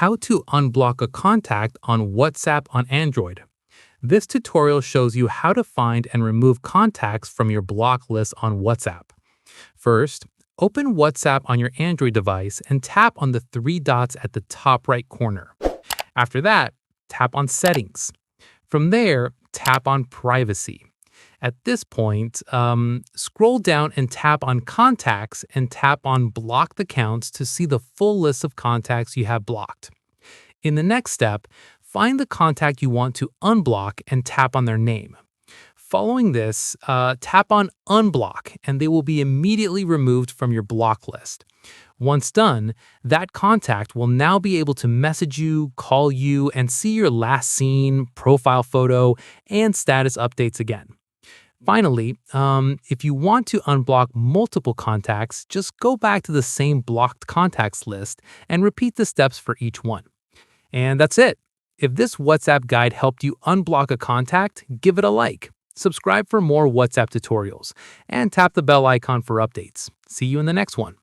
how to unblock a contact on WhatsApp on Android. This tutorial shows you how to find and remove contacts from your block list on WhatsApp. First, open WhatsApp on your Android device and tap on the three dots at the top right corner. After that, tap on Settings. From there, tap on Privacy. At this point, scroll down and tap on Contacts and tap on Blocked Accounts to see the full list of contacts you have blocked. In the next step, find the contact you want to unblock and tap on their name. Following this, tap on Unblock and they will be immediately removed from your block list. Once done, that contact will now be able to message you, call you, and see your last seen, profile photo, and status updates again. Finally, if you want to unblock multiple contacts, just go back to the same blocked contacts list and repeat the steps for each one. And that's it. If this WhatsApp guide helped you unblock a contact, give it a like. Subscribe for more WhatsApp tutorials and tap the bell icon for updates. See you in the next one.